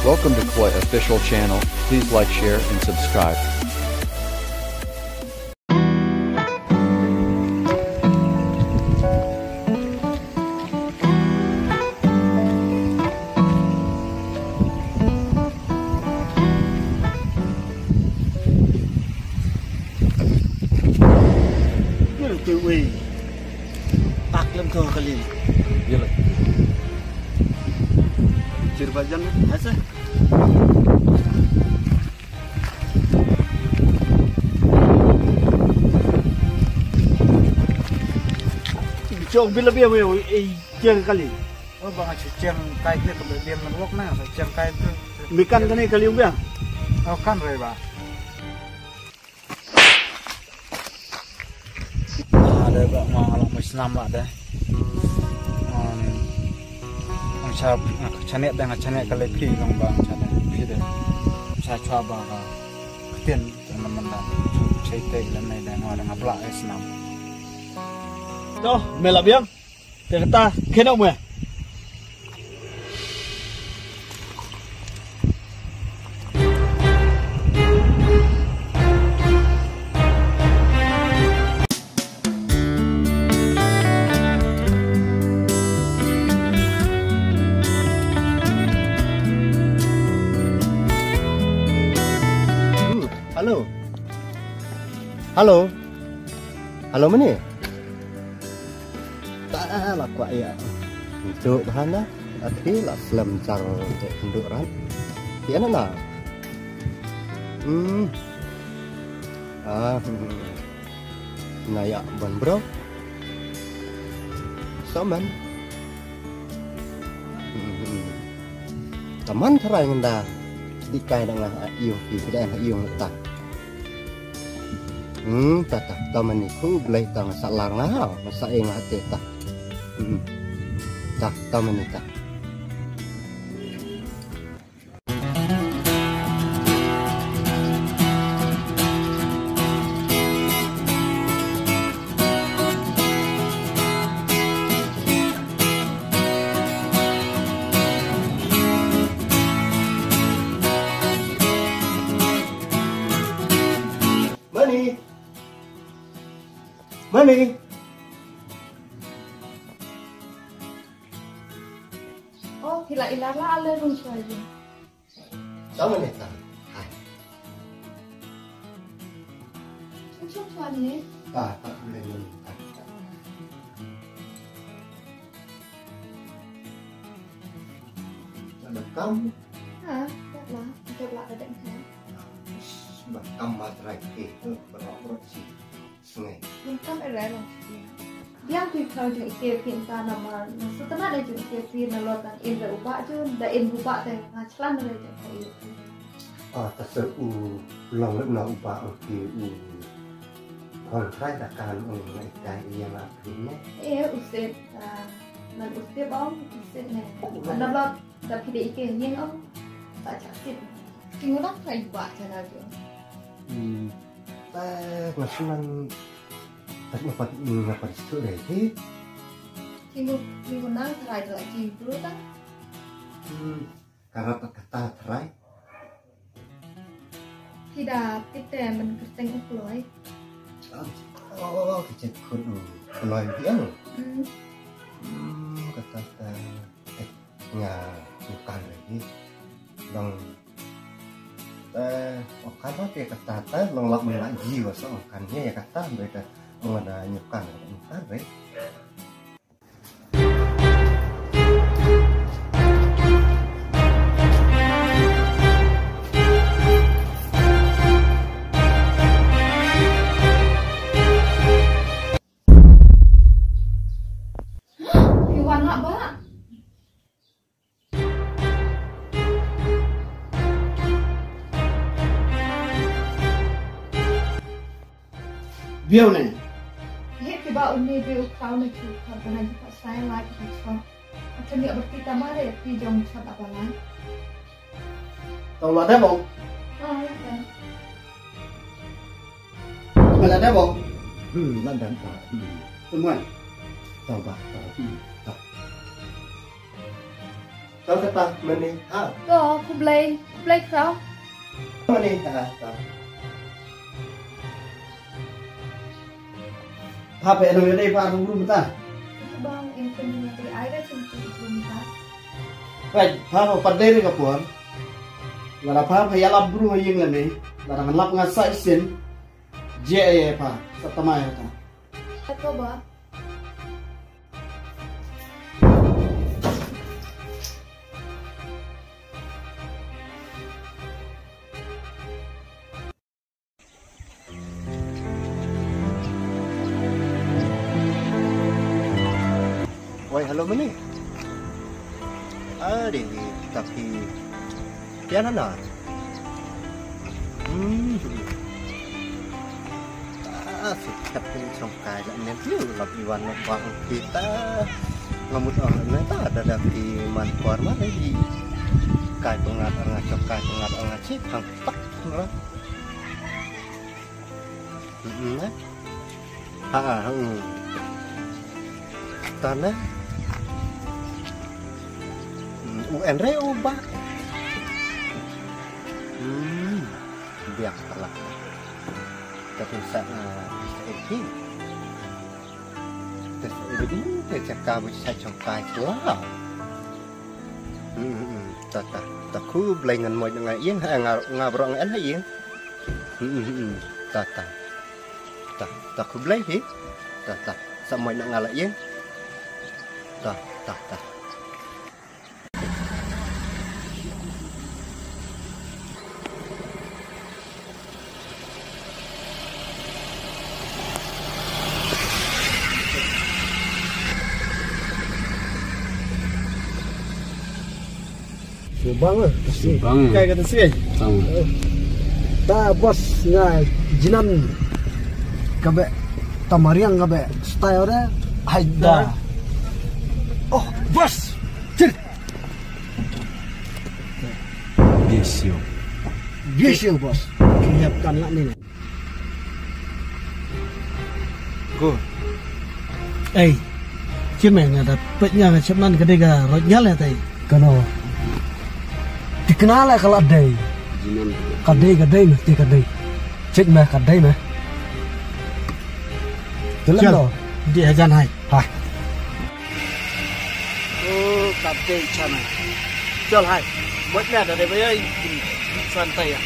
Welcome to Koi official channel. Please like, share, and subscribe. Tự ủy tạc lên thờ cái gì chưa bao giờ hết rồi chồng biết là bia nhiều chơi cái gì bang ceng kai dia ke dia menwok na ceng kai itu mikan cái này cái liu bia kan re ba ada ba mau alam Islam ba deh chap chane dengan chane kali pi long bang chane pi deh sa chwa ba ka tien teman-teman dan cai teh dan nai dan ada ngabla Islam đó mày làm biếng để người ta khiến ông mày halo halo halo mana là quậy ạ chỗ hắn á thế là lầm rằng để không được rắn tiếng nó nào này ạ vẫn bro sao mình teman terai ngenda di kai dengan yêu thì cái là yêu ta ta teman itu beli tang salang lah masa ingat ta tak teman itu Money. Oh, hila-ilala ala rin siya yun. Sama nih ta. Hai. Cuk suan ni. Tak boleh ni. Ada kamu. Ha, tak lah ada kan. Sebab kamu materai itu berapa sih? Sungai. Bukan ada lah. Yang tu kalau jadi kepin tanah mal, setelah ada jadi kepin nalotan indra ubah tu, dah indra ubah teh ngacelan ada jadi itu. Terseru pulang nak ubah okey. Kontrak akan mengenai yang akhirnya. Usir, nan usir bang, usir ni. Nalot dah pilih ikan yang om, tak cakap. Tinggal nak try ubah cara tu. Ngasunan tak ngapa situ deh sih. Minggu nang try lagi dulu tak? Karena kata try. Tidak, kita mengerti uploy. Oh, kecil kudu uploy dia. Kata bukan lagi. Dong. Karena dia kata lelak melagi wasong kannya ya kata mereka mengenai nyukan bukan deh. Iwan nak ba? Biêu này Hep tiba uni biu kau ni tu kau pernah jumpa saya lagi macam macam dia berkita mari pi jom chat apa lah. tàu là thế bông Ya kan. mày là thế bông Lan dan semua tahu bah tahu. Tao kata meni ha. Go, aku play kau. Meni ha. Apa yang ada di parung belum ta? Bang, infinity air cuma rumah. Baik, apa pada ni kapuan? Lara apa ya labru yang ni? Lara ngelap ngasai sin. Je apa? Setama ya ta. Apa bah? Woi, halo meni. Ada tapi tiada nak. Tapi songkai lah nanti lap iwan bang kita ngamut orang nanti ada dari mantuar mana di kai pengat ngacok kai pengat ngacik hang tak lah. Tanah UNRE ubah biar lah tapi ini terus ini cakap bisa congkai lah takku belengan mau dengan yang ngabrol dengan yang takku beleng sama nak ngalak yang tak Subang Kayak kata sih. ta bos nga jinan kabe tamariang kabe style dah haida. Oh bos cir Gesio bos siapkan lah ni Go. cimeng ada petnya macam nan kedega rojal ya tai kano dikenal lah kalau ada kadai mesti kadai cek mah kadai mah jalan lo dia ajan hai Oh, kadai cana. Jual hai. Buat ni ada deh bayar santai ya.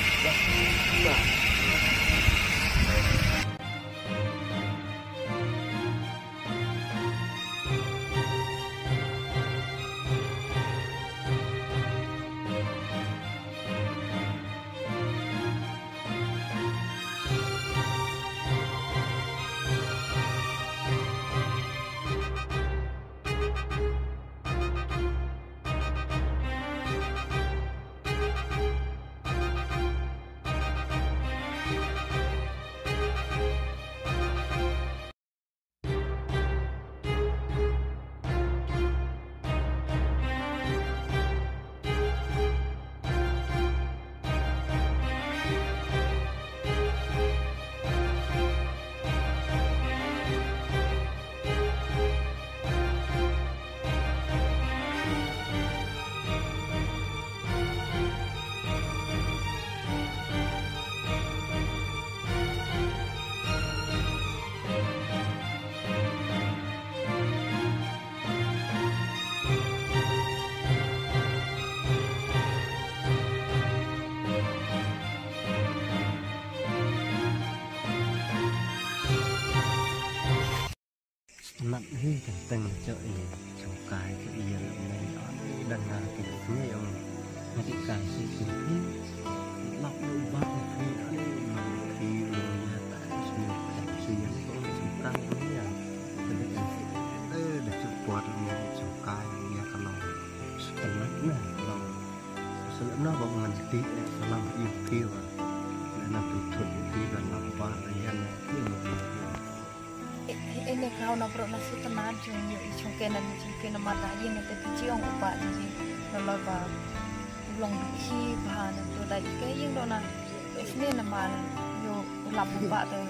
nặng hư cảnh từng chợ trong cái yên này đang là cái phía ông nó bị cài cái phía lọc đôi ba khi mà khi nhà tại xuyên cảnh xuyên tôi trong cái với nhà để chụp quạt trong cái nhà cái lòng tận mắt này lòng sự nó bằng ngàn tí làm yêu kia và làm tụt thuận khi là làm ba là nhân Ini kau nak perut nasi tenar cungke mata yang itu kecil orang ubat jadi kalau bah ulang biki bahan itu dari ke yang dona sini nama yo lap ubat tu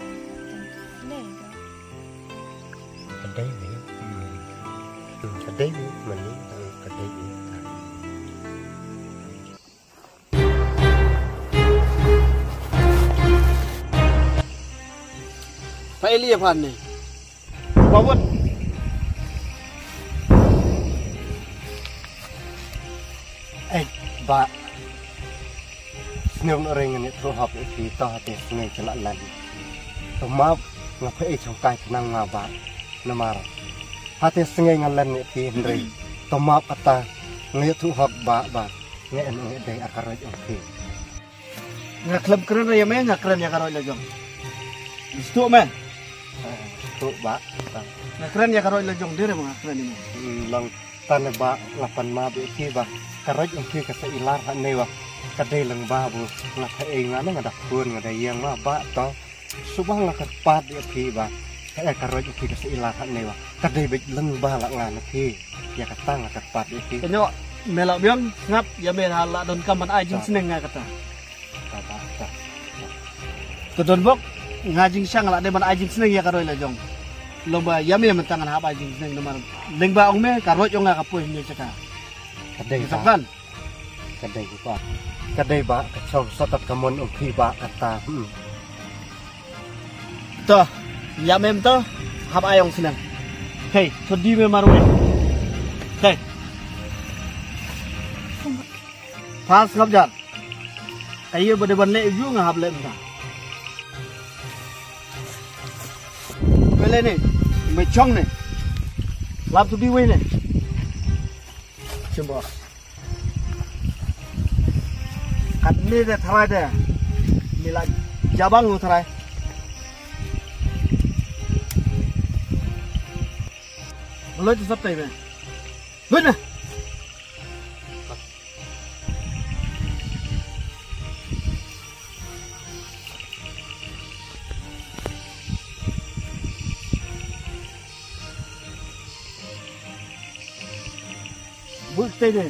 sini kedai ni mình ni kedai ni Faili ya pan nih. Bawut. Ba Sneum orang ini terus hap itu tahu hati sungai celak lagi. Maaf ngapai cungkai kenang ngaba namar. Hati sungai ngalan itu hendri. Maaf kata ngai tu hap ba ngai ngai day akar aja oke. Nggak klub keren ya men, nggak keren ya karo lejong. Istu men. Tu ba. Nggak keren ya karo lejong dia mah keren ini. Lang tanah ba lapan ma beki ba. Karaj oke kata ilar hane wa. Kadai lang babu ngakai ngana ngadak pun ngada yang ma ba to. Subah ngakat pat beki ba. Karaj oke kata ilar hane wa. Kadai bek lang ba la ngana ki. Ya kata ngakat pat beki. Kenyo melak biang ngap ya men hala don kaman ajing seneng nggak kata. Tudon bok ngajing siang lah deman ajing seneng ya karo lejong. Lomba yami mentangan hab ajing seneng nomor. Lengba ong me karot yung nga kapoy niya caka. Kadai Misalkan kadai ba kacau satat kamon uki ba kata to yami to hab ayong seneng. Hey, sudi me marwe. Hey. Pas ngabjan. Ayo bedeban le ibu nga hab le mta. Pele nih, mecong nih, lap tu biwe nih, coba, kat ni deh terai deh, mila jabang lu terai, lo itu siapa ini? Mana? Bukti deh.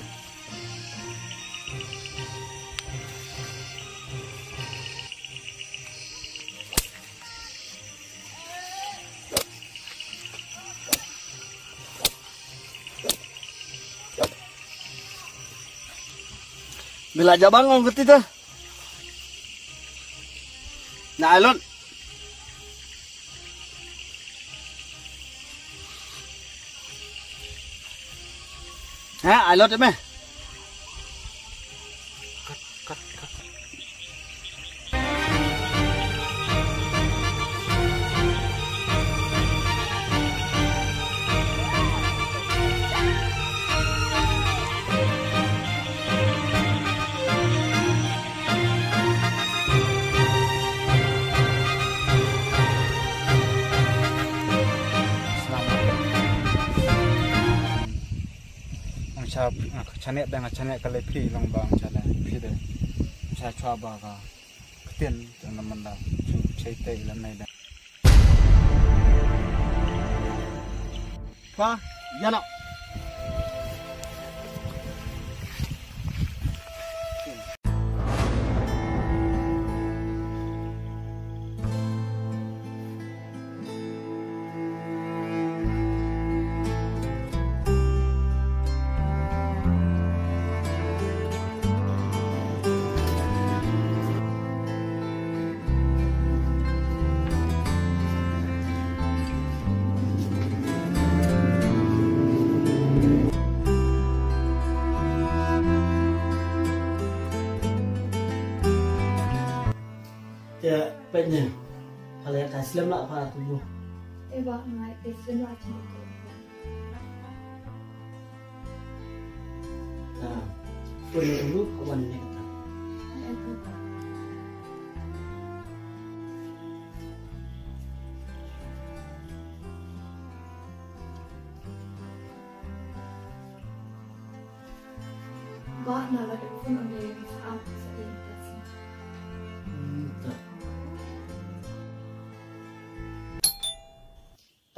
Bila jabang orang ketiga. Nah, alon. Ha, alot meh. Chanet dengan chanet kali pi long bang chanet pi deh. Saya coba ka ketian dengan menda cerita ilam nai dah. Pa, ya nak. Ya, pennya. Kalau yang kasih lah apa tu? Eba ngai teslim lah cuma. Nah, punya dulu kawan ni kata. Ba na la de pun ande saat sedih kasih.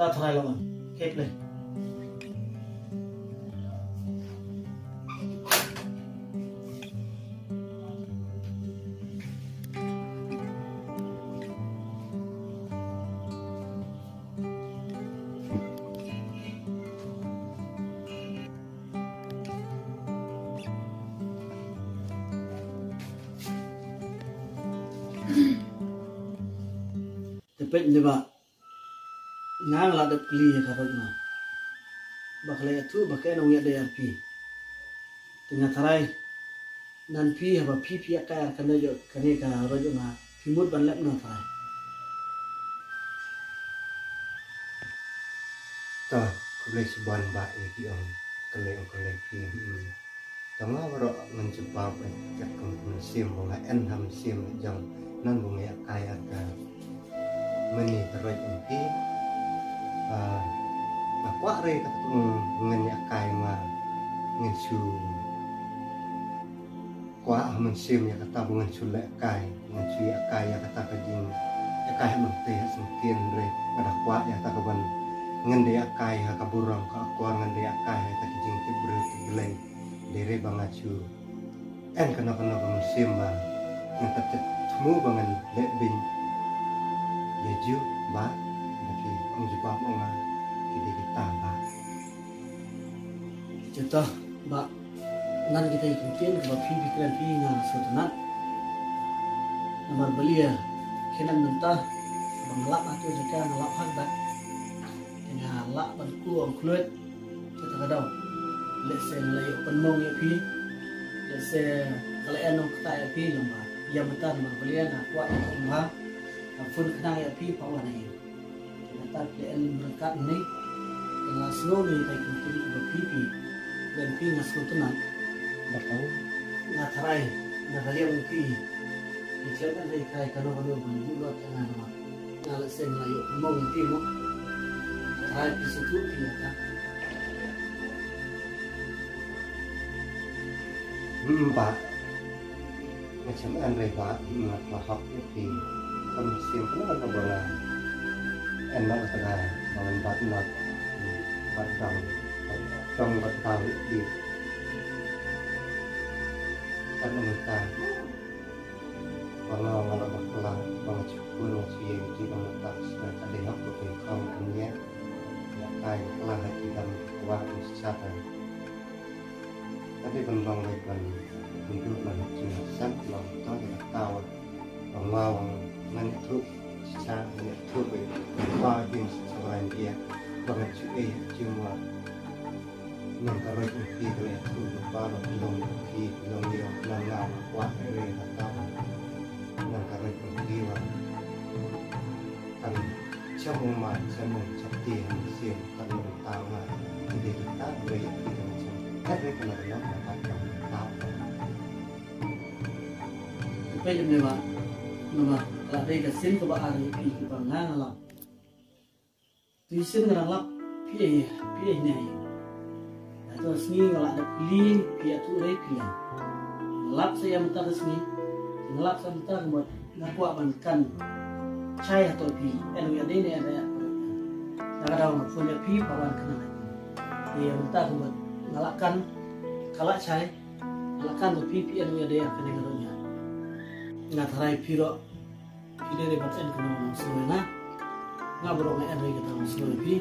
Tak try lawan. Kek le. Tepet ni ba. ngang la dep kli ka ro ma bakle tu bakle no ya de pi tengah tarai nan pi haba pi ka kana jo kane ka ro jo ma pi mut ban lep no tarai ta kulai seban ba ki on kulai pi tama waro menjebab jak kun sim bunga en ham sim jang nan bunga kaya ka meni teroi pi kwa re ka ngen ya kai ma ngen su kwa man sim ya kata bunga su le kai ngen su ya kai ya kata ka jing ya kai man te sengkien re ada kwa ya ta ka ban ngen dia kai ha ka burang ka kwa ngen dia kai ha ta jing ti bre ti belai dere bangacu en kana man sim ba ngen ta tmu bangan le bin ya ju ba lagi menjebak onga kita ba contoh ba nan kita ikutin ke pi pikiran pi ngan sutunat nomor belia kenan mentah banglap atau jika ngelap handa dengan lak banku ang kulit kita kadau lesen layu penmong ya pi lesen kalau enong kita ya pi lomba yang mentah nomor belia nak kuat ya lomba fun kenang ya pi pawan ini kita PN berkat ini dengan slow ni kita ikutin ke pi dan pi ngan sutunat bakau nggak terai nggak kalian mungkin siapa dari kai kano buat tengah nama nggak lesen layu mau mungkin mau terai di situ ya kan Pak macam reba ngat lahap itu kami simpel kan bola enak tengah bangun batnat batang tong batang di kan kita kalau bakla bang cukur si di bang tak sebenarnya ada hak untuk kaum dunia ya kai lah kita wah sesatan tapi bang lekan hidup mana cuma satu long tahu tidak tahu bang wawang mana truk secara mana truk wah bin selain dia bang cuci cuma kalau itu dia tu baru belum dia nggak kuat dari atau kalau itu dia kan semua seperti yang siap kalau tahu jadi kita beri kita macam tapi kalau yang tahu supaya memang nama ladai kesin ke bahari pi bangang lah tuisin ngerang lap pi ni terus ni ngelak ada pilih pihak tu lagi pilih ngelap saya mentar resmi ngelap saya mentar buat ngakuak bankan cai atau pi enu yang ini ada ya nak ada orang punya pi pawan kena dia mentar buat ngelakkan kalak cai ngelakkan tu pi enu yang ada yang kena karunya nggak terai piro pilih lebat en kena orang semua nggak berong en lagi kita orang semua pi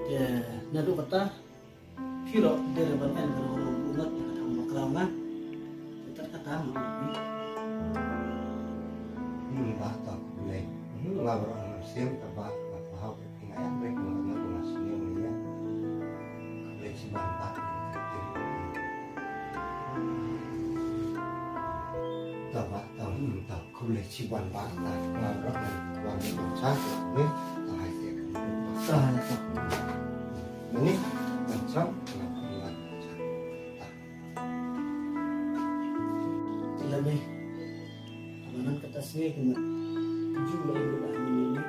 dia nado kata Piro dari bagian kalau ulat kata maklama kita kata mau ini batak boleh nggak berang siam terbak apa pengayan mereka nggak ngasih ya boleh si bantak terbak tak boleh si bantak nggak berang wangi bocah nih tak hasil ini macam lebih amanan kata sih kena jumlah yang berbahan ini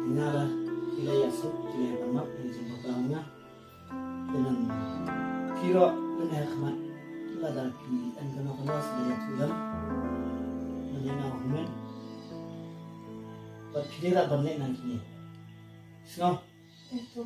tinggallah tidak yasuk tidak tamat yang sebagainya dengan kira dan hikmat kita dari engkau kelas dari Tuhan menyenangkan human buat kita balik nanti semua itu